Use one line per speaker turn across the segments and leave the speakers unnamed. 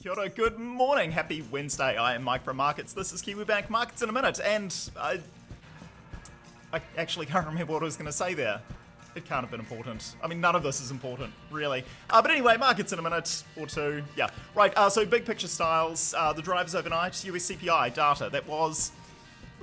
Kia ora, good morning, happy Wednesday. I am Mike from Markets. This is Kiwibank Markets in a Minute, and I actually can't remember what I was going to say there. It can't have been important. I mean, none of this is important, really. But anyway, markets in a minute or two. Yeah, right. So big picture styles. The drivers overnight, US CPI data that was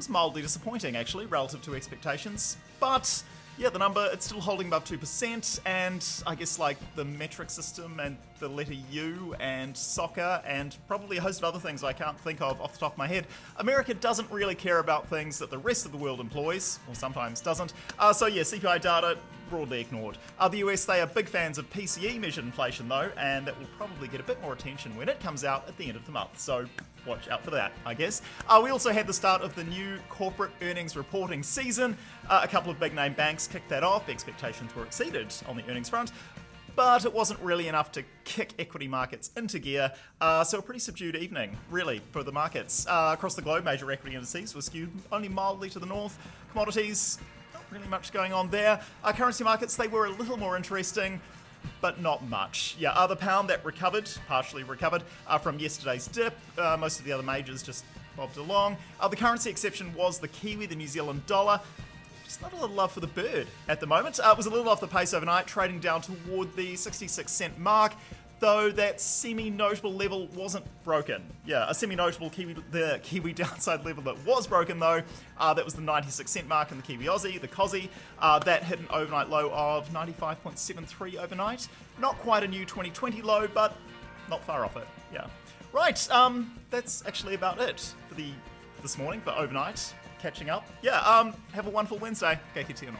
mildly disappointing, actually, relative to expectations. But yeah, the number, it's still holding above 2%, and I guess like the metric system and the letter U and soccer and probably a host of other things I can't think of off the top of my head. America doesn't really care about things that the rest of the world employs, or sometimes doesn't. So yeah, CPI data broadly ignored. The US, they are big fans of PCE measured inflation though, and that will probably get a bit more attention when it comes out at the end of the month. So watch out for that, I guess. We also had the start of the new corporate earnings reporting season. A couple of big name banks kicked that off. Expectations were exceeded on the earnings front, but it wasn't really enough to kick equity markets into gear. So a pretty subdued evening, really, for the markets. Across the globe, major equity indices were skewed only mildly to the north. Commodities, not really much going on there. Currency markets, they were a little more interesting, but not much. Yeah, the pound that recovered, partially recovered from yesterday's dip. Most of the other majors just bobbed along. The currency exception was the Kiwi, the New Zealand dollar. Just not a lot of love for the bird at the moment. It was a little off the pace overnight, trading down toward the 66-cent mark, though that semi-notable level wasn't broken. Yeah, a semi-notable the Kiwi downside level that was broken though, that was the 96-cent mark in the Kiwi Aussie, the COSI. That hit an overnight low of 95.73 overnight. Not quite a new 2020 low, but not far off it. Yeah. Right, that's actually about it for this morning, for overnight. Catching up. Yeah, have a wonderful Wednesday. Kei te tino.